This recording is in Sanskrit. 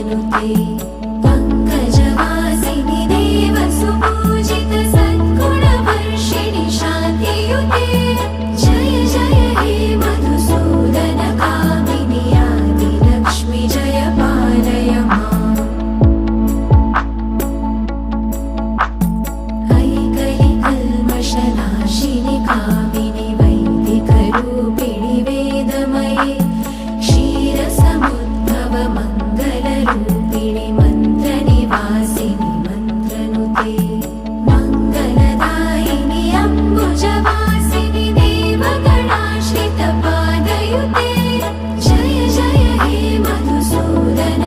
नुते पङ्कजवासिनि देवसुपूजित सद्गुणवर्षिणि शान्तियुते जय जय हे मधुसूदन कामिनि आदिलक्ष्मि जय पालय माम् ऐकलिकल्मषनाशिनि कामिनि वैदिकरूपिणि वेदमये क्षीरसमुद्भव मङ्गलरूपिणि